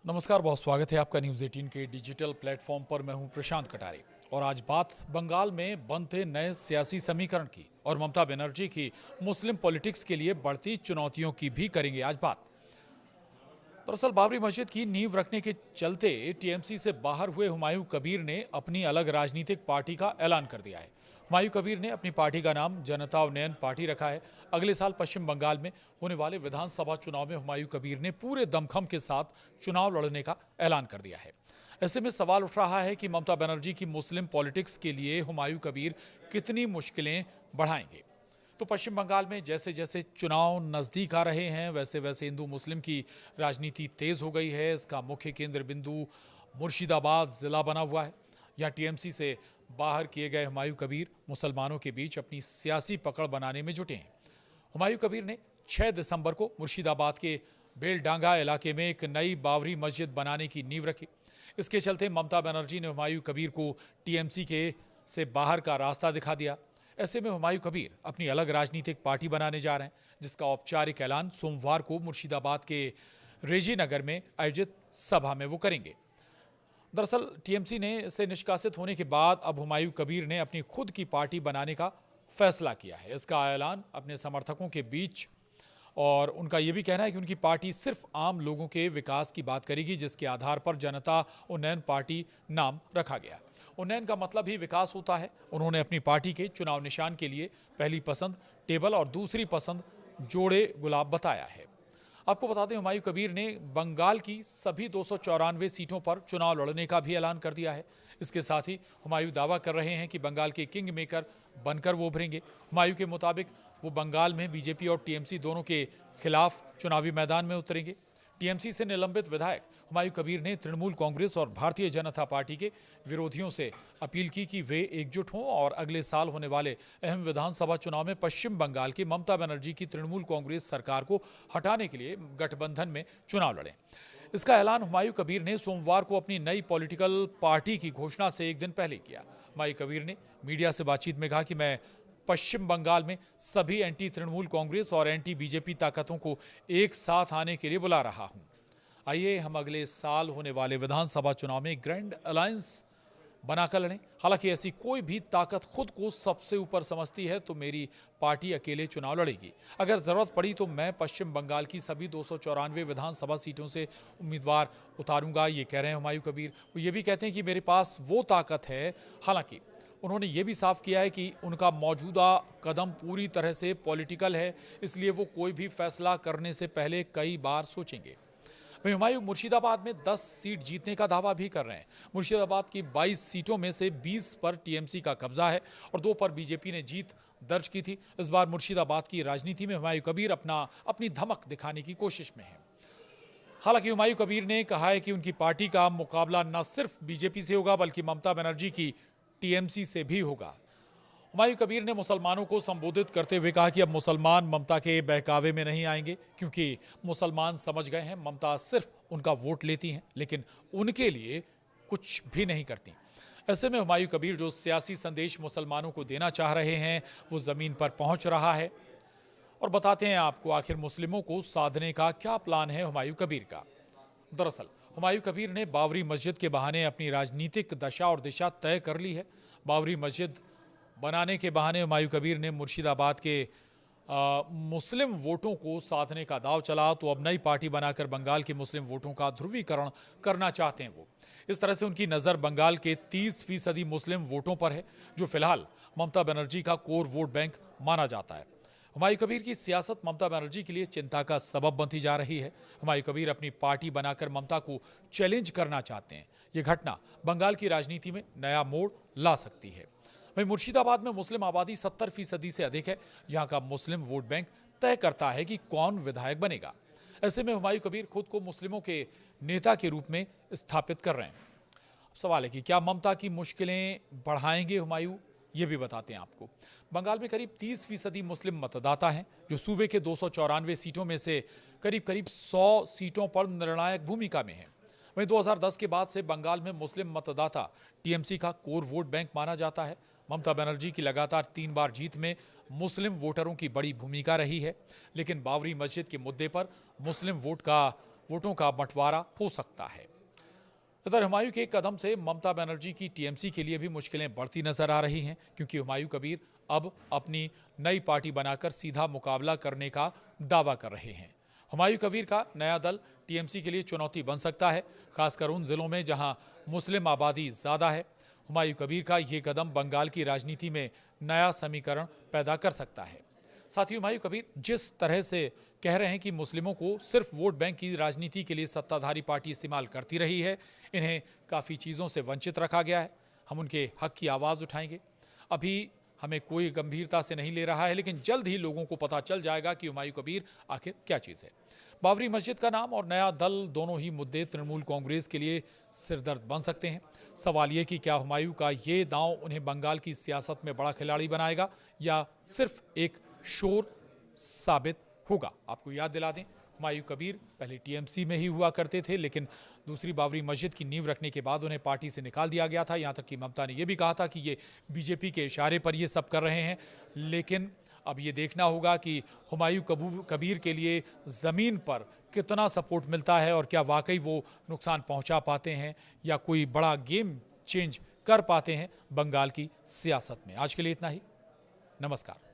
नमस्कार, बहुत स्वागत है आपका न्यूज़ 18 के डिजिटल प्लेटफॉर्म पर। मैं हूं प्रशांत कटारे और आज बात बंगाल में बनते नए सियासी समीकरण की और ममता बनर्जी की मुस्लिम पॉलिटिक्स के लिए बढ़ती चुनौतियों की भी करेंगे आज बात। दरअसल बाबरी मस्जिद की नींव रखने के चलते टीएमसी से बाहर हुए हुमायूं कबीर ने अपनी अलग राजनीतिक पार्टी का ऐलान कर दिया है। हुमायूं कबीर ने अपनी पार्टी का नाम जनता उन्नयन पार्टी रखा है। अगले साल पश्चिम बंगाल में होने वाले विधानसभा चुनाव में हुमायूं कबीर ने पूरे दमखम के साथ चुनाव लड़ने का ऐलान कर दिया है। ऐसे में सवाल उठ रहा है कि ममता बनर्जी की मुस्लिम पॉलिटिक्स के लिए हुमायूं कबीर कितनी मुश्किलें बढ़ाएंगे। तो पश्चिम बंगाल में जैसे जैसे चुनाव नज़दीक आ रहे हैं वैसे वैसे हिंदू मुस्लिम की राजनीति तेज हो गई है। इसका मुख्य केंद्र बिंदु मुर्शिदाबाद जिला बना हुआ है। यहाँ टीएमसी से बाहर किए गए हुमायूं कबीर मुसलमानों के बीच अपनी सियासी पकड़ बनाने में जुटे हैं। हुमायूं कबीर ने 6 दिसंबर को मुर्शिदाबाद के बेलडांगा इलाके में एक नई बाबरी मस्जिद बनाने की नींव रखी। इसके चलते ममता बनर्जी ने हुमायूं कबीर को टीएमसी के से बाहर का रास्ता दिखा दिया। ऐसे में हुमायूं कबीर अपनी अलग राजनीतिक पार्टी बनाने जा रहे हैं, जिसका औपचारिक ऐलान सोमवार को मुर्शिदाबाद के रेजी नगर में आयोजित सभा में वो करेंगे। दरअसल टीएमसी ने से निष्कासित होने के बाद अब हुमायूं कबीर ने अपनी खुद की पार्टी बनाने का फैसला किया है। इसका ऐलान अपने समर्थकों के बीच और उनका यह भी कहना है कि उनकी पार्टी सिर्फ आम लोगों के विकास की बात करेगी, जिसके आधार पर जनता उन्नयन पार्टी नाम रखा गया। उन्नयन का मतलब ही विकास होता है। उन्होंने अपनी पार्टी के चुनाव निशान के लिए पहली पसंद टेबल और दूसरी पसंद जोड़े गुलाब बताया है। आपको बता दें, हुमायूं कबीर ने बंगाल की सभी 294 सीटों पर चुनाव लड़ने का भी ऐलान कर दिया है। इसके साथ ही हुमायूं दावा कर रहे हैं कि बंगाल के किंग मेकर बनकर वो उभरेंगे। हुमायूं के मुताबिक वो बंगाल में बीजेपी और टीएमसी दोनों के खिलाफ चुनावी मैदान में उतरेंगे। टीएमसी से निलंबित विधायक हुमायूं कबीर ने तृणमूल कांग्रेस और भारतीय जनता पार्टी के विरोधियों से अपील की कि वे एकजुट हों और अगले साल होने वाले अहम विधानसभा चुनाव में पश्चिम बंगाल की ममता बनर्जी की तृणमूल कांग्रेस सरकार को हटाने के लिए गठबंधन में चुनाव लड़ें। इसका ऐलान हुमायूं कबीर ने सोमवार को अपनी नई पॉलिटिकल पार्टी की घोषणा से एक दिन पहले किया। हुमायूं कबीर ने मीडिया से बातचीत में कहा कि मैं पश्चिम बंगाल में सभी एंटी तृणमूल कांग्रेस और एंटी बीजेपी ताकतों को एक साथ आने के लिए बुला रहा हूं। आइए हम अगले साल होने वाले विधानसभा चुनाव में ग्रैंड अलायंस बनाकर लड़ें। हालांकि ऐसी कोई भी ताकत खुद को सबसे ऊपर समझती है तो मेरी पार्टी अकेले चुनाव लड़ेगी। अगर जरूरत पड़ी तो मैं पश्चिम बंगाल की सभी 294 विधानसभा सीटों से उम्मीदवार उतारूंगा, ये कह रहे हैं हुमायूं कबीर। वो ये भी कहते हैं कि मेरे पास वो ताकत है। हालांकि उन्होंने ये भी साफ किया है कि उनका मौजूदा कदम पूरी तरह से पॉलिटिकल है, इसलिए वो कोई भी फैसला करने से पहले कई बार सोचेंगे। वहीं हुमायूं मुर्शिदाबाद में 10 सीट जीतने का दावा भी कर रहे हैं। मुर्शिदाबाद की 22 सीटों में से 20 पर टीएमसी का कब्जा है और 2 पर बीजेपी ने जीत दर्ज की थी। इस बार मुर्शिदाबाद की राजनीति में हुमायूं कबीर अपनी धमक दिखाने की कोशिश में है। हालांकि हुमायूं कबीर ने कहा है कि उनकी पार्टी का मुकाबला न सिर्फ बीजेपी से होगा बल्कि ममता बनर्जी की टीएमसी से भी होगा। हुमायूं कबीर ने मुसलमानों को संबोधित करते हुए कहा कि अब मुसलमान ममता के बहकावे में नहीं आएंगे, क्योंकि मुसलमान समझ गए हैं ममता सिर्फ उनका वोट लेती हैं लेकिन उनके लिए कुछ भी नहीं करती। ऐसे में हुमायूं कबीर जो सियासी संदेश मुसलमानों को देना चाह रहे हैं वो जमीन पर पहुंच रहा है। और बताते हैं आपको आखिर मुस्लिमों को साधने का क्या प्लान है हुमायूं कबीर का। दरअसल हुमायूं कबीर ने बाबरी मस्जिद के बहाने अपनी राजनीतिक दशा और दिशा तय कर ली है। बाबरी मस्जिद बनाने के बहाने हुमायूं कबीर ने मुर्शिदाबाद के मुस्लिम वोटों को साधने का दाव चला, तो अब नई पार्टी बनाकर बंगाल के मुस्लिम वोटों का ध्रुवीकरण करना चाहते हैं वो। इस तरह से उनकी नज़र बंगाल के 30% मुस्लिम वोटों पर है, जो फिलहाल ममता बनर्जी का कोर वोट बैंक माना जाता है। हुमायूं कबीर की सियासत ममता बनर्जी के लिए चिंता का सबब बनती जा रही है। हुमायूं कबीर अपनी पार्टी बनाकर ममता को चैलेंज करना चाहते हैं। ये घटना बंगाल की राजनीति में नया मोड़ ला सकती है। वहीं मुर्शिदाबाद में मुस्लिम आबादी 70% से अधिक है। यहाँ का मुस्लिम वोट बैंक तय करता है कि कौन विधायक बनेगा। ऐसे में हुमायूं कबीर खुद को मुस्लिमों के नेता के रूप में स्थापित कर रहे हैं। सवाल है कि क्या ममता की मुश्किलें बढ़ाएंगे हुमायूं, ये भी बताते हैं आपको। बंगाल में करीब 30% मुस्लिम मतदाता हैं, जो सूबे के 294 सीटों में से करीब करीब 100 सीटों पर निर्णायक भूमिका में हैं। वहीं 2010 के बाद से बंगाल में मुस्लिम मतदाता टीएमसी का कोर वोट बैंक माना जाता है। ममता बनर्जी की लगातार 3 बार जीत में मुस्लिम वोटरों की बड़ी भूमिका रही है, लेकिन बाबरी मस्जिद के मुद्दे पर मुस्लिम वोट का वोटों का बंटवारा हो सकता है। इधर हुमायूं के एक कदम से ममता बनर्जी की टीएमसी के लिए भी मुश्किलें बढ़ती नजर आ रही हैं, क्योंकि हुमायूं कबीर अब अपनी नई पार्टी बनाकर सीधा मुकाबला करने का दावा कर रहे हैं। हुमायूं कबीर का नया दल टीएमसी के लिए चुनौती बन सकता है, खासकर उन जिलों में जहां मुस्लिम आबादी ज्यादा है। हुमायूं कबीर का ये कदम बंगाल की राजनीति में नया समीकरण पैदा कर सकता है। साथ ही हुमायूं कबीर जिस तरह से कह रहे हैं कि मुस्लिमों को सिर्फ वोट बैंक की राजनीति के लिए सत्ताधारी पार्टी इस्तेमाल करती रही है, इन्हें काफ़ी चीज़ों से वंचित रखा गया है, हम उनके हक की आवाज़ उठाएंगे। अभी हमें कोई गंभीरता से नहीं ले रहा है, लेकिन जल्द ही लोगों को पता चल जाएगा कि हुमायूं कबीर आखिर क्या चीज़ है। बाबरी मस्जिद का नाम और नया दल, दोनों ही मुद्दे तृणमूल कांग्रेस के लिए सिरदर्द बन सकते हैं। सवाल ये कि क्या हुमायूं का ये दांव उन्हें बंगाल की सियासत में बड़ा खिलाड़ी बनाएगा या सिर्फ एक शोर साबित होगा। आपको याद दिला दें, हुमायूं कबीर पहले टीएमसी में ही हुआ करते थे, लेकिन दूसरी बाबरी मस्जिद की नींव रखने के बाद उन्हें पार्टी से निकाल दिया गया था। यहाँ तक कि ममता ने यह भी कहा था कि ये बीजेपी के इशारे पर ये सब कर रहे हैं। लेकिन अब ये देखना होगा कि हुमायूं कबीर के लिए ज़मीन पर कितना सपोर्ट मिलता है और क्या वाकई वो नुकसान पहुँचा पाते हैं या कोई बड़ा गेम चेंज कर पाते हैं बंगाल की सियासत में। आज के लिए इतना ही। नमस्कार।